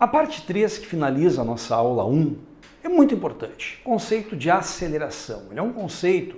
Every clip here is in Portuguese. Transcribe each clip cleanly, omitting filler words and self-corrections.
A parte 3, que finaliza a nossa aula 1, é muito importante. O conceito de aceleração. Ele é um conceito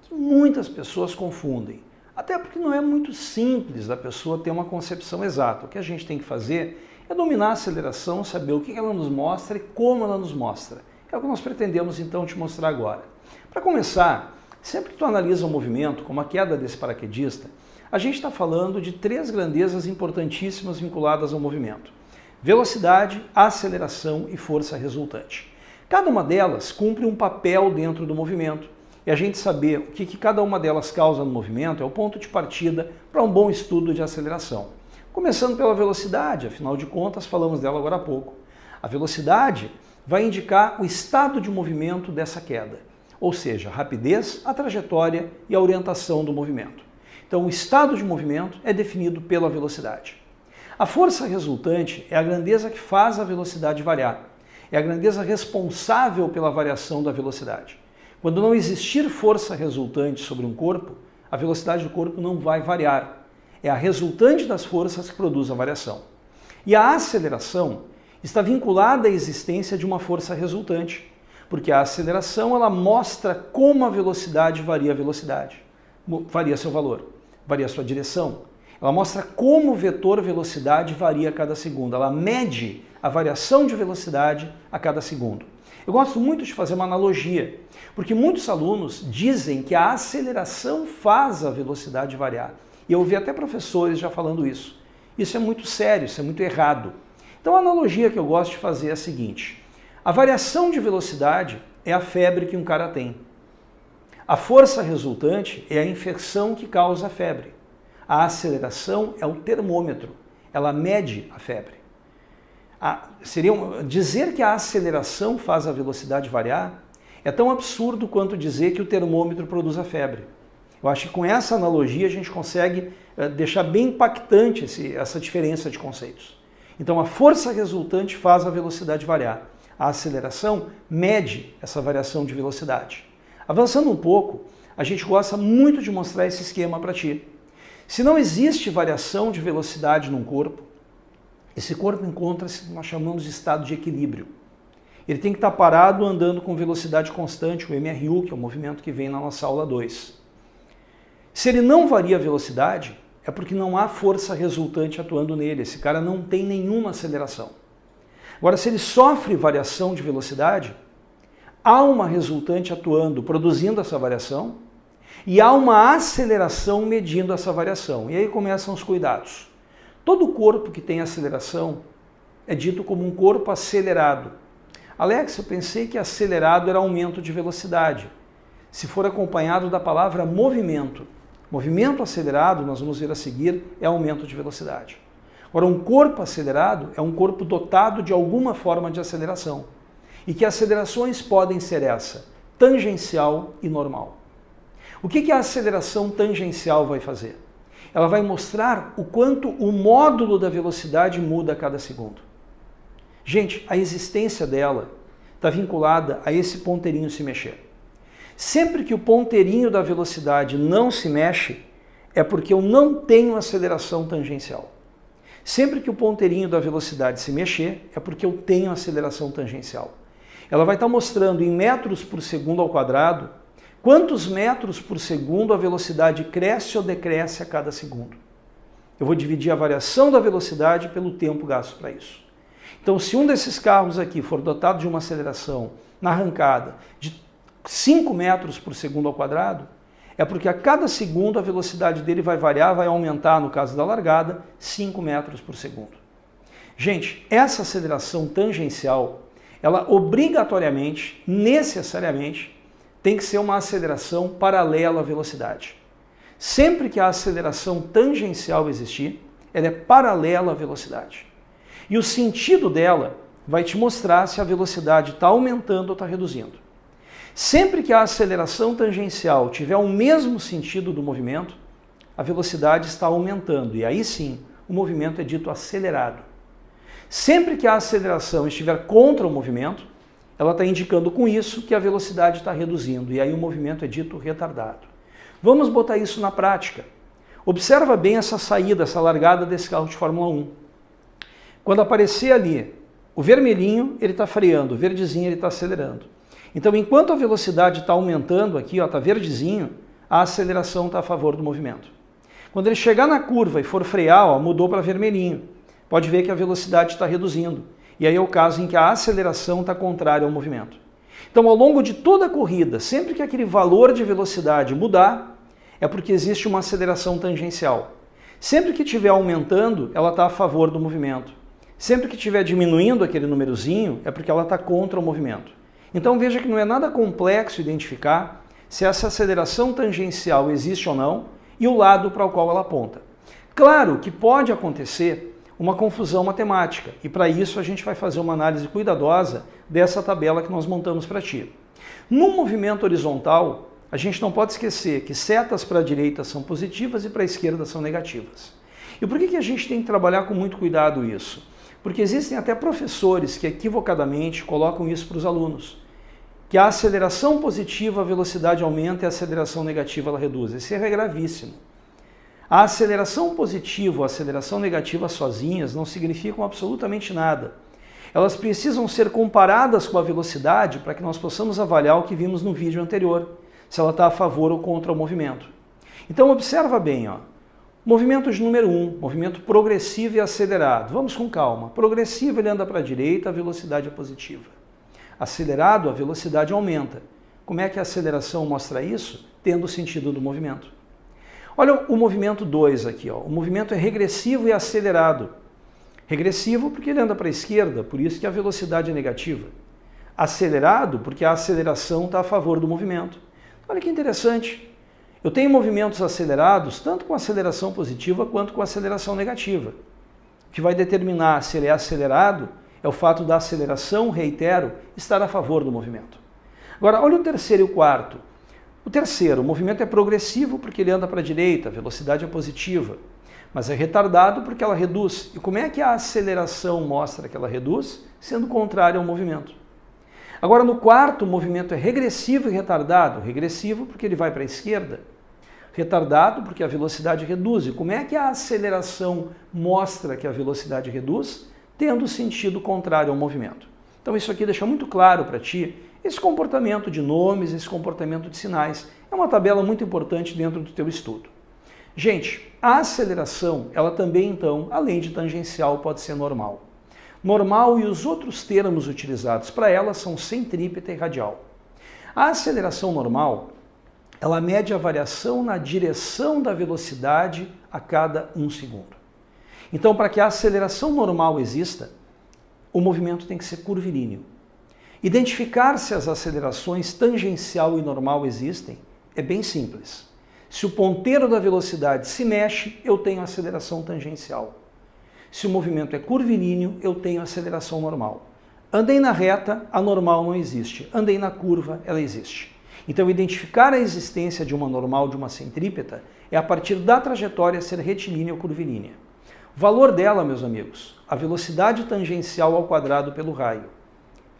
que muitas pessoas confundem. Até porque não é muito simples da pessoa ter uma concepção exata. O que a gente tem que fazer é dominar a aceleração, saber o que ela nos mostra e como ela nos mostra. É o que nós pretendemos então te mostrar agora. Para começar, sempre que tu analisa um movimento, como a queda desse paraquedista, a gente está falando de 3 grandezas importantíssimas vinculadas ao movimento: velocidade, aceleração e força resultante. Cada uma delas cumpre um papel dentro do movimento, e a gente saber o que cada uma delas causa no movimento é o ponto de partida para um bom estudo de aceleração. Começando pela velocidade, afinal de contas falamos dela agora há pouco. A velocidade vai indicar o estado de movimento dessa queda, ou seja, a rapidez, a trajetória e a orientação do movimento. Então o estado de movimento é definido pela velocidade. A força resultante é a grandeza que faz a velocidade variar. É a grandeza responsável pela variação da velocidade. Quando não existir força resultante sobre um corpo, a velocidade do corpo não vai variar. É a resultante das forças que produz a variação. E a aceleração está vinculada à existência de uma força resultante, porque a aceleração ela mostra como a velocidade, varia seu valor, varia sua direção. Ela mostra como o vetor velocidade varia a cada segundo. Ela mede a variação de velocidade a cada segundo. Eu gosto muito de fazer uma analogia, porque muitos alunos dizem que a aceleração faz a velocidade variar. E eu ouvi até professores já falando isso. Isso é muito sério, isso é muito errado. Então a analogia que eu gosto de fazer é a seguinte: a variação de velocidade é a febre que um cara tem. A força resultante é a infecção que causa a febre. A aceleração é o termômetro, ela mede a febre. Dizer que a aceleração faz a velocidade variar é tão absurdo quanto dizer que o termômetro produz a febre. Eu acho que com essa analogia a gente consegue deixar bem impactante essa diferença de conceitos. Então a força resultante faz a velocidade variar. A aceleração mede essa variação de velocidade. Avançando um pouco, a gente gosta muito de mostrar esse esquema para ti. Se não existe variação de velocidade num corpo, esse corpo encontra-se, nós chamamos de estado de equilíbrio. Ele tem que estar parado andando com velocidade constante, o MRU, que é o movimento que vem na nossa aula 2. Se ele não varia a velocidade, é porque não há força resultante atuando nele. Esse cara não tem nenhuma aceleração. Agora, se ele sofre variação de velocidade, há uma resultante atuando, produzindo essa variação, e há uma aceleração medindo essa variação. E aí começam os cuidados. Todo corpo que tem aceleração é dito como um corpo acelerado. Alex, eu pensei que acelerado era aumento de velocidade, se for acompanhado da palavra movimento. Movimento acelerado, nós vamos ver a seguir, é aumento de velocidade. Agora, um corpo acelerado é um corpo dotado de alguma forma de aceleração. E que acelerações podem ser essa? Tangencial e normal. O que a aceleração tangencial vai fazer? Ela vai mostrar o quanto o módulo da velocidade muda a cada segundo. Gente, a existência dela está vinculada a esse ponteirinho se mexer. Sempre que o ponteirinho da velocidade não se mexe, é porque eu não tenho aceleração tangencial. Sempre que o ponteirinho da velocidade se mexer, é porque eu tenho aceleração tangencial. Ela vai estar mostrando em metros por segundo ao quadrado quantos metros por segundo a velocidade cresce ou decresce a cada segundo. Eu vou dividir a variação da velocidade pelo tempo gasto para isso. Então, se um desses carros aqui for dotado de uma aceleração na arrancada de 5 metros por segundo ao quadrado, é porque a cada segundo a velocidade dele vai variar, vai aumentar, no caso da largada, 5 metros por segundo. Gente, essa aceleração tangencial, ela obrigatoriamente, necessariamente, tem que ser uma aceleração paralela à velocidade. Sempre que a aceleração tangencial existir, ela é paralela à velocidade. E o sentido dela vai te mostrar se a velocidade está aumentando ou está reduzindo. Sempre que a aceleração tangencial tiver o mesmo sentido do movimento, a velocidade está aumentando, e aí sim, o movimento é dito acelerado. Sempre que a aceleração estiver contra o movimento, ela está indicando com isso que a velocidade está reduzindo, e aí o movimento é dito retardado. Vamos botar isso na prática. Observa bem essa saída, essa largada desse carro de Fórmula 1. Quando aparecer ali O vermelhinho ele está freando, o verdezinho ele está acelerando. Então, enquanto a velocidade está aumentando aqui, está verdezinho, a aceleração está a favor do movimento. Quando ele chegar na curva e for frear, mudou para vermelhinho. Pode ver que a velocidade está reduzindo. E aí é o caso em que a aceleração está contrária ao movimento. Então, ao longo de toda a corrida, sempre que aquele valor de velocidade mudar, é porque existe uma aceleração tangencial. Sempre que estiver aumentando, ela está a favor do movimento. Sempre que estiver diminuindo aquele númerozinho, é porque ela está contra o movimento. Então veja que não é nada complexo identificar se essa aceleração tangencial existe ou não e o lado para o qual ela aponta. Claro que pode acontecer uma confusão matemática e para isso a gente vai fazer uma análise cuidadosa dessa tabela que nós montamos para ti. No movimento horizontal, a gente não pode esquecer que setas para a direita são positivas e para a esquerda são negativas. E por que a gente tem que trabalhar com muito cuidado isso? Porque existem até professores que equivocadamente colocam isso para os alunos. Que a aceleração positiva, a velocidade aumenta e a aceleração negativa ela reduz. Esse erro é gravíssimo. A aceleração positiva ou a aceleração negativa sozinhas não significam absolutamente nada. Elas precisam ser comparadas com a velocidade para que nós possamos avaliar o que vimos no vídeo anterior, se ela está a favor ou contra o movimento. Então observa bem, movimento de número 1, movimento progressivo e acelerado. Vamos com calma. Progressivo ele anda para a direita, a velocidade é positiva. Acelerado, a velocidade aumenta. Como é que a aceleração mostra isso? Tendo o sentido do movimento. Olha o movimento 2 aqui. O movimento é regressivo e acelerado. Regressivo porque ele anda para a esquerda, por isso que a velocidade é negativa. Acelerado porque a aceleração está a favor do movimento. Olha que interessante. Eu tenho movimentos acelerados tanto com aceleração positiva quanto com aceleração negativa. O que vai determinar se ele é acelerado é o fato da aceleração, reitero, estar a favor do movimento. Agora, olha o terceiro e o quarto. O terceiro, o movimento é progressivo porque ele anda para a direita, a velocidade é positiva, mas é retardado porque ela reduz. E como é que a aceleração mostra que ela reduz? Sendo contrária ao movimento. Agora, no quarto, o movimento é regressivo e retardado. Regressivo porque ele vai para a esquerda. Retardado porque a velocidade reduz. E como é que a aceleração mostra que a velocidade reduz? Tendo sentido contrário ao movimento. Então isso aqui deixa muito claro para ti esse comportamento de nomes, esse comportamento de sinais. É uma tabela muito importante dentro do teu estudo. Gente, a aceleração, ela também então, além de tangencial, pode ser normal. Normal e os outros termos utilizados para ela são centrípeta e radial. A aceleração normal, ela mede a variação na direção da velocidade a cada 1 segundo. Então, para que a aceleração normal exista, o movimento tem que ser curvilíneo. Identificar se as acelerações tangencial e normal existem é bem simples. Se o ponteiro da velocidade se mexe, eu tenho aceleração tangencial. Se o movimento é curvilíneo, eu tenho aceleração normal. Andei na reta, a normal não existe. Andei na curva, ela existe. Então, identificar a existência de uma normal de uma centrípeta é a partir da trajetória ser retilínea ou curvilínea. O valor dela, meus amigos, a velocidade tangencial ao quadrado pelo raio.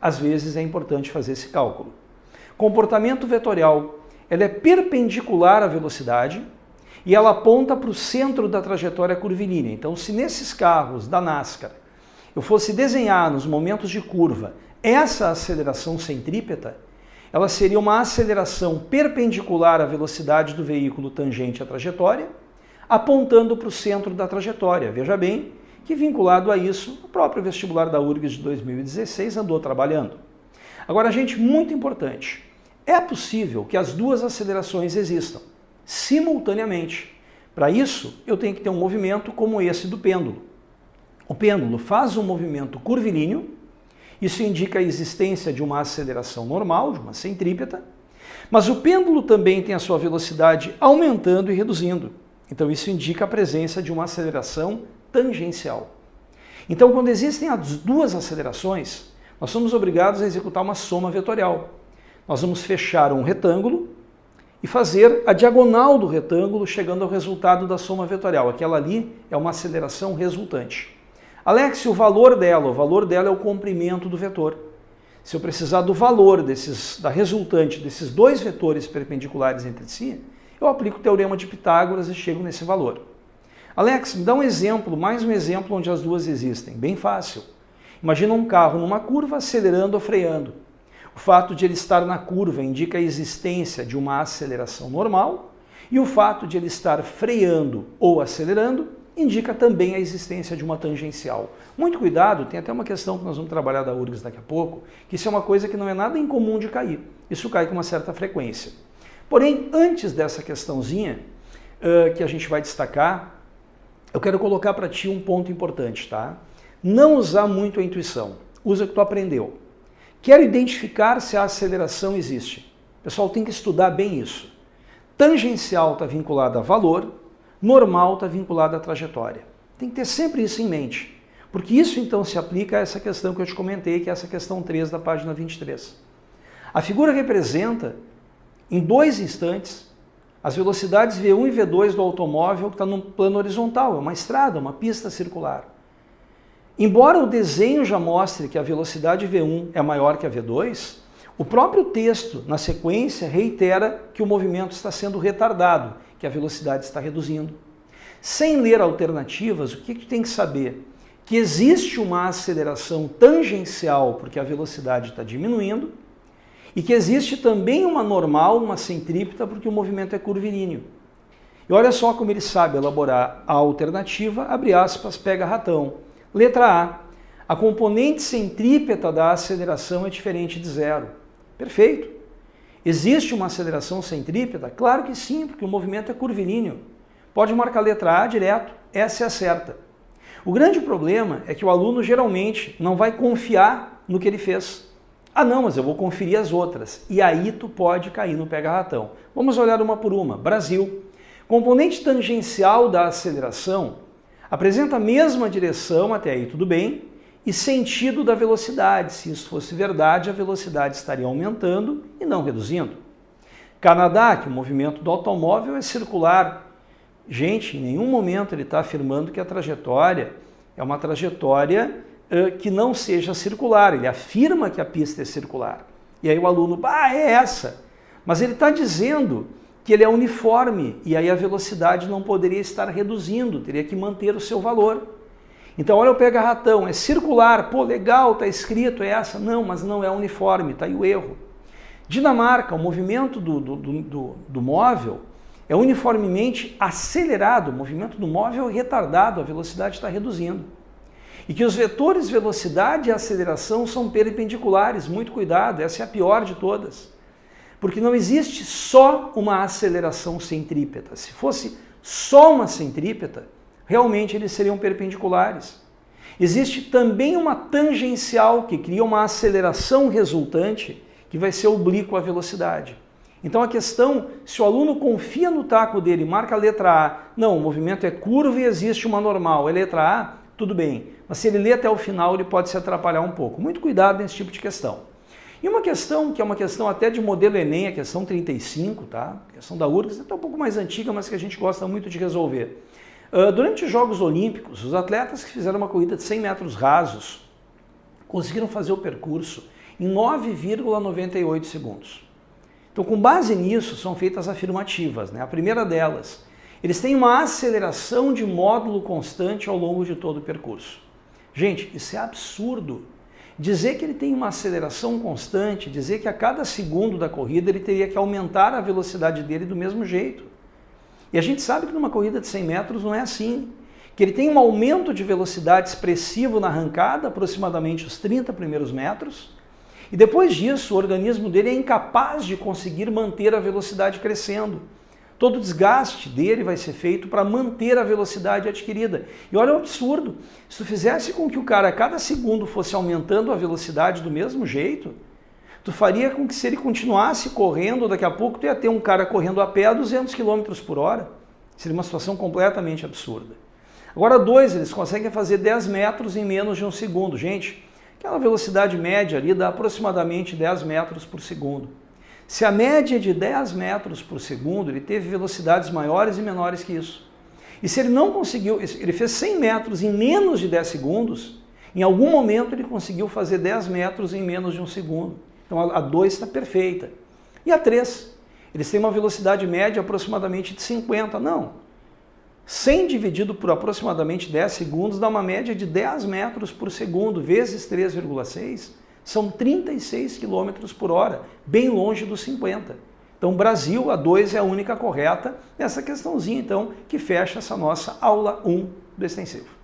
Às vezes é importante fazer esse cálculo. Comportamento vetorial, ela é perpendicular à velocidade e ela aponta para o centro da trajetória curvilínea. Então, se nesses carros da NASCAR eu fosse desenhar nos momentos de curva essa aceleração centrípeta, ela seria uma aceleração perpendicular à velocidade do veículo tangente à trajetória, apontando para o centro da trajetória. Veja bem que, vinculado a isso, o próprio vestibular da URGS de 2016 andou trabalhando. Agora, gente, muito importante, é possível que as duas acelerações existam simultaneamente. Para isso, eu tenho que ter um movimento como esse do pêndulo. O pêndulo faz um movimento curvilíneo, isso indica a existência de uma aceleração normal, de uma centrípeta, mas o pêndulo também tem a sua velocidade aumentando e reduzindo. Então isso indica a presença de uma aceleração tangencial. Então, quando existem as duas acelerações, nós somos obrigados a executar uma soma vetorial. Nós vamos fechar um retângulo e fazer a diagonal do retângulo chegando ao resultado da soma vetorial. Aquela ali é uma aceleração resultante. Alex, o valor dela é o comprimento do vetor. Se eu precisar do valor da resultante desses dois vetores perpendiculares entre si, eu aplico o teorema de Pitágoras e chego nesse valor. Alex, me dá um exemplo, mais um exemplo onde as duas existem. Bem fácil. Imagina um carro numa curva acelerando ou freando. O fato de ele estar na curva indica a existência de uma aceleração normal e o fato de ele estar freando ou acelerando indica também a existência de uma tangencial. Muito cuidado, tem até uma questão que nós vamos trabalhar da URGS daqui a pouco, que isso é uma coisa que não é nada incomum de cair. Isso cai com uma certa frequência. Porém, antes dessa questãozinha que a gente vai destacar, eu quero colocar para ti um ponto importante, tá? Não usar muito a intuição. Usa o que tu aprendeu. Quero identificar se a aceleração existe. O pessoal tem que estudar bem isso. Tangencial está vinculada a valor, normal está vinculada à trajetória. Tem que ter sempre isso em mente. Porque isso então se aplica a essa questão que eu te comentei, que é essa questão 3 da página 23. A figura representa, em 2 instantes, as velocidades V1 e V2 do automóvel que está no plano horizontal, é uma estrada, uma pista circular. Embora o desenho já mostre que a velocidade V1 é maior que a V2, o próprio texto, na sequência, reitera que o movimento está sendo retardado, que a velocidade está reduzindo. Sem ler alternativas, o que tu tem que saber? Que existe uma aceleração tangencial, porque a velocidade está diminuindo, e que existe também uma normal, uma centrípeta, porque o movimento é curvilíneo. E olha só como ele sabe elaborar a alternativa, abre aspas, pega ratão. Letra A componente centrípeta da aceleração é diferente de zero. Perfeito. Existe uma aceleração centrípeta? Claro que sim, porque o movimento é curvilíneo. Pode marcar a letra A direto, essa é a certa. O grande problema é que o aluno geralmente não vai confiar no que ele fez. Ah não, mas eu vou conferir as outras. E aí tu pode cair no pega-ratão. Vamos olhar uma por uma. Brasil. Componente tangencial da aceleração apresenta a mesma direção, até aí tudo bem, e sentido da velocidade. Se isso fosse verdade, a velocidade estaria aumentando e não reduzindo. Canadá, que o movimento do automóvel é circular. Gente, em nenhum momento ele está afirmando que a trajetória é uma trajetória que não seja circular. Ele afirma que a pista é circular. E aí o aluno, é essa. Mas ele está dizendo que ele é uniforme e aí a velocidade não poderia estar reduzindo, teria que manter o seu valor. Então olha o pega-ratão, é circular, pô, legal, está escrito, é essa. Não, mas não é uniforme, está aí o erro. Dinamarca, o movimento do móvel é uniformemente acelerado, o movimento do móvel é retardado, a velocidade está reduzindo. E que os vetores velocidade e aceleração são perpendiculares, muito cuidado, essa é a pior de todas. Porque não existe só uma aceleração centrípeta. Se fosse só uma centrípeta, realmente eles seriam perpendiculares. Existe também uma tangencial que cria uma aceleração resultante que vai ser oblíqua à velocidade. Então a questão, se o aluno confia no taco dele e marca a letra A, não, o movimento é curva e existe uma normal, é letra A, tudo bem. Mas se ele lê até o final, ele pode se atrapalhar um pouco. Muito cuidado nesse tipo de questão. E uma questão, que é uma questão até de modelo Enem, a questão 35, tá? A questão da URGS, é um pouco mais antiga, mas que a gente gosta muito de resolver. Durante os Jogos Olímpicos, os atletas que fizeram uma corrida de 100 metros rasos conseguiram fazer o percurso em 9,98 segundos. Então, com base nisso, são feitas afirmativas, né? A primeira delas, eles têm uma aceleração de módulo constante ao longo de todo o percurso. Gente, isso é absurdo. Dizer que ele tem uma aceleração constante, dizer que a cada segundo da corrida ele teria que aumentar a velocidade dele do mesmo jeito. E a gente sabe que numa corrida de 100 metros não é assim. Que ele tem um aumento de velocidade expressivo na arrancada, aproximadamente os 30 primeiros metros, e depois disso o organismo dele é incapaz de conseguir manter a velocidade crescendo. Todo o desgaste dele vai ser feito para manter a velocidade adquirida. E olha o absurdo, se tu fizesse com que o cara a cada segundo fosse aumentando a velocidade do mesmo jeito, tu faria com que se ele continuasse correndo, daqui a pouco tu ia ter um cara correndo a pé a 200 km por hora. Seria uma situação completamente absurda. Agora eles conseguem fazer 10 metros em menos de um segundo. Gente, aquela velocidade média ali dá aproximadamente 10 metros por segundo. Se a média é de 10 metros por segundo, ele teve velocidades maiores e menores que isso. E se ele não conseguiu, ele fez 100 metros em menos de 10 segundos, em algum momento ele conseguiu fazer 10 metros em menos de um segundo. Então a 2 está perfeita. E a 3? Eles têm uma velocidade média aproximadamente de 50. Não. 100 dividido por aproximadamente 10 segundos dá uma média de 10 metros por segundo, vezes 3,6, são 36 km por hora, bem longe dos 50. Então, Brasil, a 2 é a única correta nessa questãozinha, então, que fecha essa nossa aula 1 do extensivo.